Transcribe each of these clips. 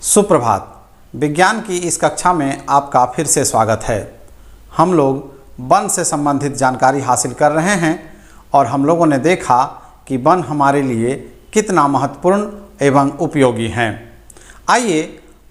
सुप्रभात। विज्ञान की इस कक्षा में आपका फिर से स्वागत है। हम लोग वन से संबंधित जानकारी हासिल कर रहे हैं और हम लोगों ने देखा कि वन हमारे लिए कितना महत्वपूर्ण एवं उपयोगी हैं। आइए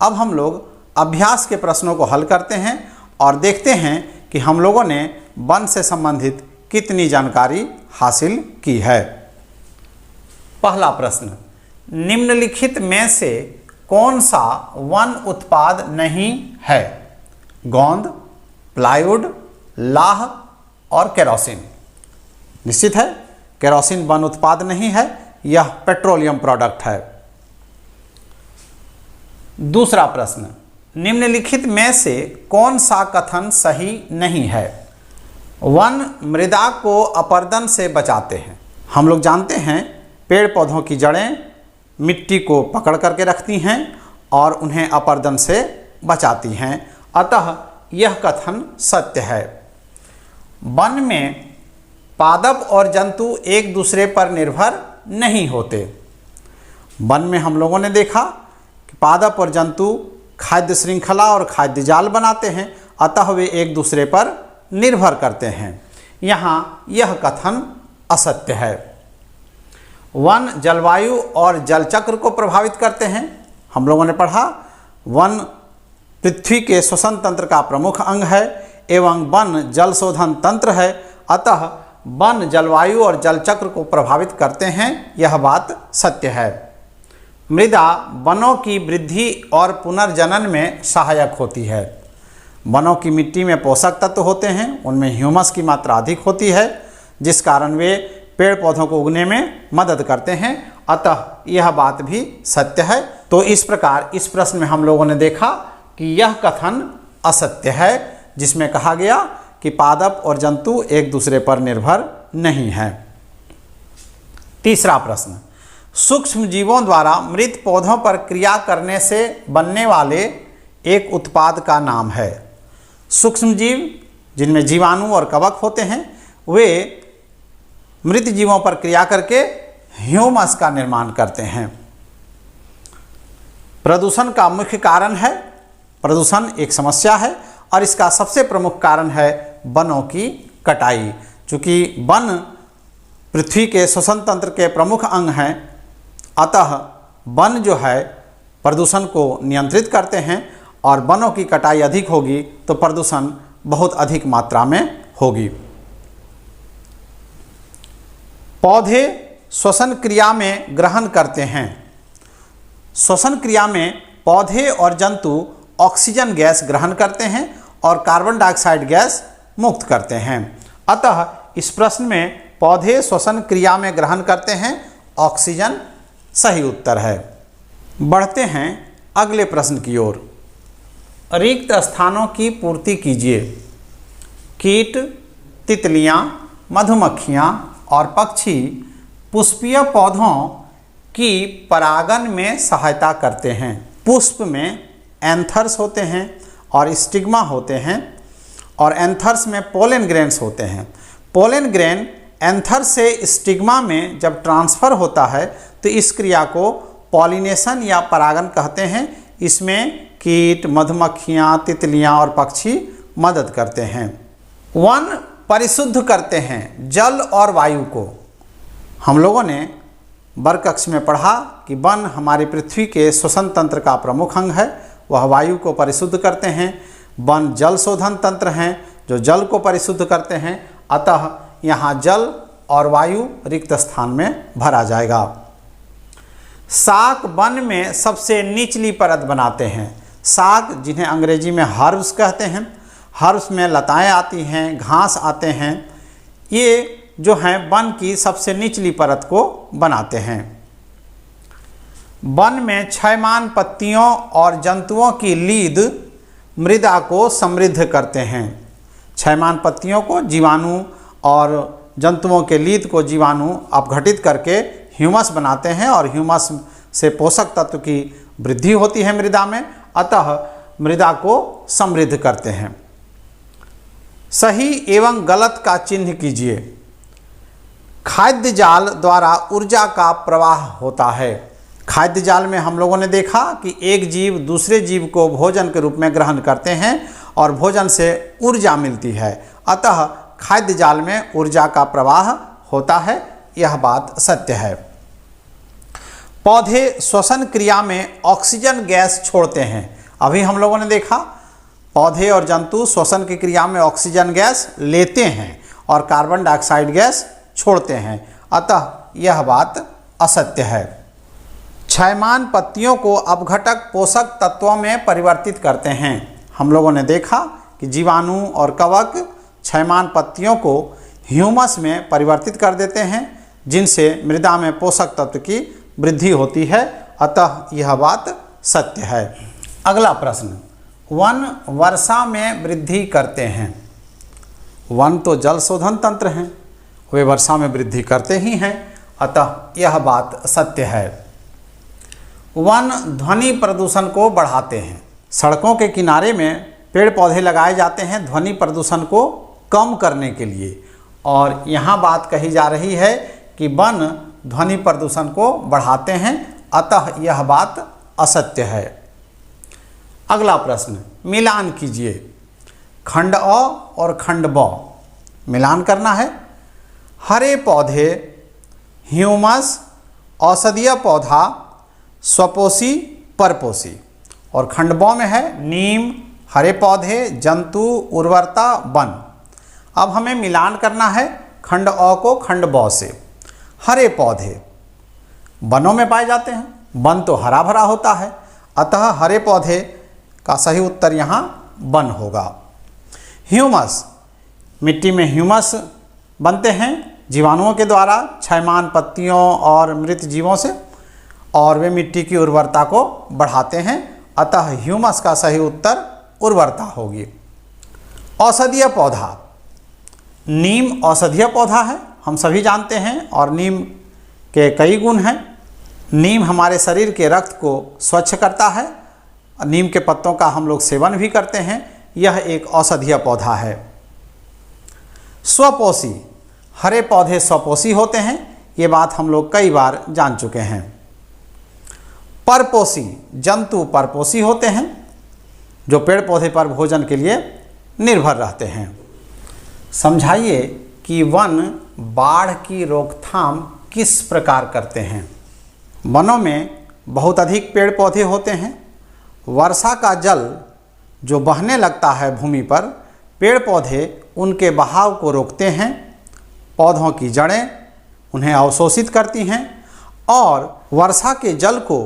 अब हम लोग अभ्यास के प्रश्नों को हल करते हैं और देखते हैं कि हम लोगों ने वन से संबंधित कितनी जानकारी हासिल की है। पहला प्रश्न, निम्नलिखित में से कौन सा वन उत्पाद नहीं है? गोंद, प्लाईवुड, लाह और केरोसिन। निश्चित है केरोसिन वन उत्पाद नहीं है, यह पेट्रोलियम प्रोडक्ट है। दूसरा प्रश्न, निम्नलिखित में से कौन सा कथन सही नहीं है? वन मृदा को अपरदन से बचाते हैं। हम लोग जानते हैं पेड़ पौधों की जड़ें मिट्टी को पकड़ करके रखती हैं और उन्हें अपरदन से बचाती हैं, अतः यह कथन सत्य है। वन में पादप और जंतु एक दूसरे पर निर्भर नहीं होते। वन में हम लोगों ने देखा कि पादप और जंतु खाद्य श्रृंखला और खाद्य जाल बनाते हैं, अतः वे एक दूसरे पर निर्भर करते हैं। यहाँ यह कथन असत्य है। वन जलवायु और जल चक्र को प्रभावित करते हैं। हम लोगों ने पढ़ा वन पृथ्वी के श्वसन तंत्र का प्रमुख अंग है एवं वन जल शोधन तंत्र है, अतः वन जलवायु और जल चक्र को प्रभावित करते हैं, यह बात सत्य है। मृदा वनों की वृद्धि और पुनर्जनन में सहायक होती है। वनों की मिट्टी में पोषक तत्व होते हैं, उनमें ह्यूमस की मात्रा अधिक होती है, जिस कारण वे पेड़ पौधों को उगने में मदद करते हैं, अतः यह बात भी सत्य है। तो इस प्रकार इस प्रश्न में हम लोगों ने देखा कि यह कथन असत्य है, जिसमें कहा गया कि पादप और जंतु एक दूसरे पर निर्भर नहीं है। तीसरा प्रश्न, सूक्ष्म जीवों द्वारा मृत पौधों पर क्रिया करने से बनने वाले एक उत्पाद का नाम है। सूक्ष्म जीव जिनमें जीवाणु और कवक होते हैं, वे मृत जीवों पर क्रिया करके ह्यूमस का निर्माण करते हैं। प्रदूषण का मुख्य कारण है, प्रदूषण एक समस्या है और इसका सबसे प्रमुख कारण है वनों की कटाई। चूँकि वन पृथ्वी के श्वसन तंत्र के प्रमुख अंग हैं, अतः वन जो है प्रदूषण को नियंत्रित करते हैं और वनों की कटाई अधिक होगी तो प्रदूषण बहुत अधिक मात्रा में होगी। पौधे श्वसन क्रिया में ग्रहण करते हैं। श्वसन क्रिया में पौधे और जंतु ऑक्सीजन गैस ग्रहण करते हैं और कार्बन डाइऑक्साइड गैस मुक्त करते हैं, अतः इस प्रश्न में पौधे श्वसन क्रिया में ग्रहण करते हैं, ऑक्सीजन सही उत्तर है। बढ़ते हैं अगले प्रश्न की ओर। रिक्त स्थानों की पूर्ति कीजिए। कीट, तितलियां, मधुमक्खियां और पक्षी पुष्पीय पौधों की परागन में सहायता करते हैं। पुष्प में एंथर्स होते हैं और स्टिग्मा होते हैं और एंथर्स में पोलन ग्रेन्स होते हैं। पोलन ग्रेन एंथर्स से स्टिग्मा में जब ट्रांसफ़र होता है तो इस क्रिया को पॉलिनेशन या परागन कहते हैं। इसमें कीट, मधुमक्खियाँ, तितलियाँ और पक्षी मदद करते हैं। वन परिशुद्ध करते हैं जल और वायु को। हम लोगों ने वर्ग कक्ष में पढ़ा कि वन हमारी पृथ्वी के श्वसन तंत्र का प्रमुख अंग है, वह वायु को परिशुद्ध करते हैं। वन जल शोधन तंत्र हैं जो जल को परिशुद्ध करते हैं, अतः यहाँ जल और वायु रिक्त स्थान में भरा जाएगा। शाक वन में सबसे निचली परत बनाते हैं। शाक जिन्हें अंग्रेजी में हर्ब्स कहते हैं, हर्ब्स में लताएं आती हैं, घास आते हैं, ये जो हैं वन की सबसे निचली परत को बनाते हैं। वन में क्षयमान पत्तियों और जंतुओं की लीद मृदा को समृद्ध करते हैं। क्षयमान पत्तियों को जीवाणु और जंतुओं के लीद को जीवाणु अपघटित करके ह्यूमस बनाते हैं और ह्यूमस से पोषक तत्व की वृद्धि होती है मृदा में, अतः मृदा को समृद्ध करते हैं। सही एवं गलत का चिन्ह कीजिए। खाद्य जाल द्वारा ऊर्जा का प्रवाह होता है। खाद्य जाल में हम लोगों ने देखा कि एक जीव दूसरे जीव को भोजन के रूप में ग्रहण करते हैं और भोजन से ऊर्जा मिलती है, अतः खाद्य जाल में ऊर्जा का प्रवाह होता है, यह बात सत्य है। पौधे श्वसन क्रिया में ऑक्सीजन गैस छोड़ते हैं। अभी हम लोगों ने देखा पौधे और जंतु श्वसन की क्रिया में ऑक्सीजन गैस लेते हैं और कार्बन डाइऑक्साइड गैस छोड़ते हैं, अतः यह बात असत्य है। क्षयमान पत्तियों को अपघटक पोषक तत्वों में परिवर्तित करते हैं। हम लोगों ने देखा कि जीवाणु और कवक क्षयमान पत्तियों को ह्यूमस में परिवर्तित कर देते हैं, जिनसे मृदा में पोषक तत्व की वृद्धि होती है, अतः यह बात सत्य है। अगला प्रश्न, वन वर्षा में वृद्धि करते हैं। वन तो जल शोधन तंत्र हैं, वे वर्षा में वृद्धि करते ही हैं, अतः यह बात सत्य है। वन ध्वनि प्रदूषण को बढ़ाते हैं। सड़कों के किनारे में पेड़ पौधे लगाए जाते हैं ध्वनि प्रदूषण को कम करने के लिए, और यहाँ बात कही जा रही है कि वन ध्वनि प्रदूषण को बढ़ाते हैं, अतः यह बात असत्य है। अगला प्रश्न, मिलान कीजिए। खंड अ और खंड ब मिलान करना है। हरे पौधे, ह्यूमस, औषधीय पौधा, स्वपोषी, परपोषी। और खंड ब में है नीम, हरे पौधे, जंतु, उर्वरता, वन। अब हमें मिलान करना है खंड अ को खंड ब से। हरे पौधे वनों में पाए जाते हैं, वन तो हरा भरा होता है, अतः हरे पौधे का सही उत्तर यहाँ वन होगा। ह्यूमस, मिट्टी में ह्यूमस बनते हैं जीवाणुओं के द्वारा क्षयमान पत्तियों और मृत जीवों से, और वे मिट्टी की उर्वरता को बढ़ाते हैं, अतः ह्यूमस का सही उत्तर उर्वरता होगी। औषधीय पौधा, नीम औषधीय पौधा है, हम सभी जानते हैं, और नीम के कई गुण हैं। नीम हमारे शरीर के रक्त को स्वच्छ करता है, नीम के पत्तों का हम लोग सेवन भी करते हैं, यह एक औषधीय पौधा है। स्वपोषी, हरे पौधे स्वपोषी होते हैं, ये बात हम लोग कई बार जान चुके हैं। परपोषी, जंतु परपोषी होते हैं, जो पेड़ पौधे पर भोजन के लिए निर्भर रहते हैं। समझाइए कि वन बाढ़ की रोकथाम किस प्रकार करते हैं। वनों में बहुत अधिक पेड़ पौधे होते हैं। वर्षा का जल जो बहने लगता है भूमि पर, पेड़ पौधे उनके बहाव को रोकते हैं। पौधों की जड़ें उन्हें अवशोषित करती हैं और वर्षा के जल को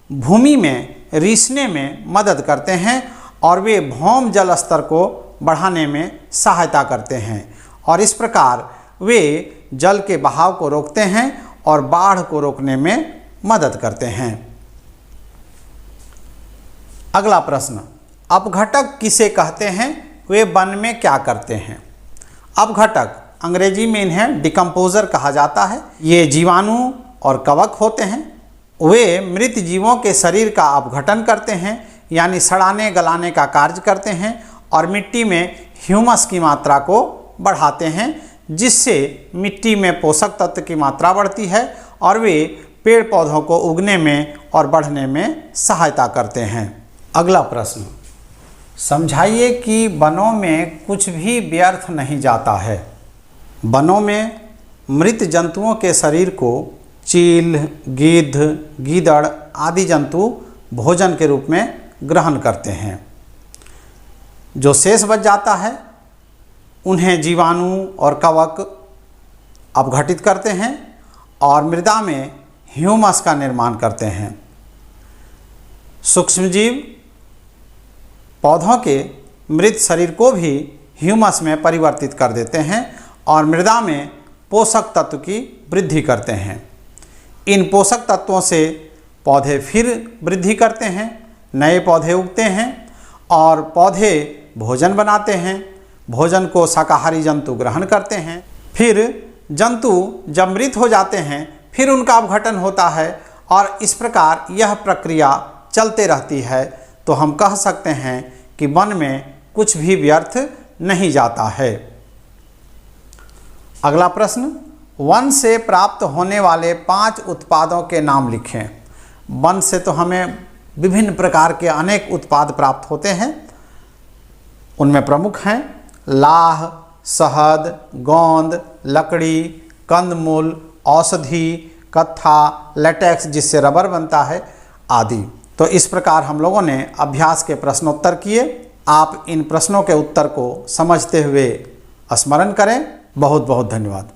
भूमि में रिसने में मदद करते हैं, और वे भौम जल स्तर को बढ़ाने में सहायता करते हैं, और इस प्रकार वे जल के बहाव को रोकते हैं और बाढ़ को रोकने में मदद करते हैं। अगला प्रश्न, अपघटक किसे कहते हैं, वे वन में क्या करते हैं। अपघटक अंग्रेजी में इन्हें डिकम्पोजर कहा जाता है। ये जीवाणु और कवक होते हैं। वे मृत जीवों के शरीर का अपघटन करते हैं, यानी सड़ाने गलाने का कार्य करते हैं, और मिट्टी में ह्यूमस की मात्रा को बढ़ाते हैं, जिससे मिट्टी में पोषक तत्व की मात्रा बढ़ती है और वे पेड़ पौधों को उगने में और बढ़ने में सहायता करते हैं। अगला प्रश्न, समझाइए कि वनों में कुछ भी व्यर्थ नहीं जाता है। वनों में मृत जंतुओं के शरीर को चील, गिद्ध, गीदड़ आदि जंतु भोजन के रूप में ग्रहण करते हैं। जो शेष बच जाता है उन्हें जीवाणु और कवक अपघटित करते हैं और मृदा में ह्यूमस का निर्माण करते हैं। सूक्ष्मजीव पौधों के मृत शरीर को भी ह्यूमस में परिवर्तित कर देते हैं और मृदा में पोषक तत्व की वृद्धि करते हैं। इन पोषक तत्वों से पौधे फिर वृद्धि करते हैं, नए पौधे उगते हैं और पौधे भोजन बनाते हैं। भोजन को शाकाहारी जंतु ग्रहण करते हैं। फिर जंतु जब मृत हो जाते हैं फिर उनका अपघटन होता है और इस प्रकार यह प्रक्रिया चलते रहती है। तो हम कह सकते हैं कि वन में कुछ भी व्यर्थ नहीं जाता है। अगला प्रश्न, वन से प्राप्त होने वाले 5 उत्पादों के नाम लिखें। वन से तो हमें विभिन्न प्रकार के अनेक उत्पाद प्राप्त होते हैं। उनमें प्रमुख हैं लाह, शहद, गोंद, लकड़ी, कंदमूल, औषधि, कत्था, लेटेक्स जिससे रबर बनता है आदि। तो इस प्रकार हम लोगों ने अभ्यास के प्रश्नोत्तर किए। आप इन प्रश्नों के उत्तर को समझते हुए स्मरण करें। बहुत बहुत धन्यवाद।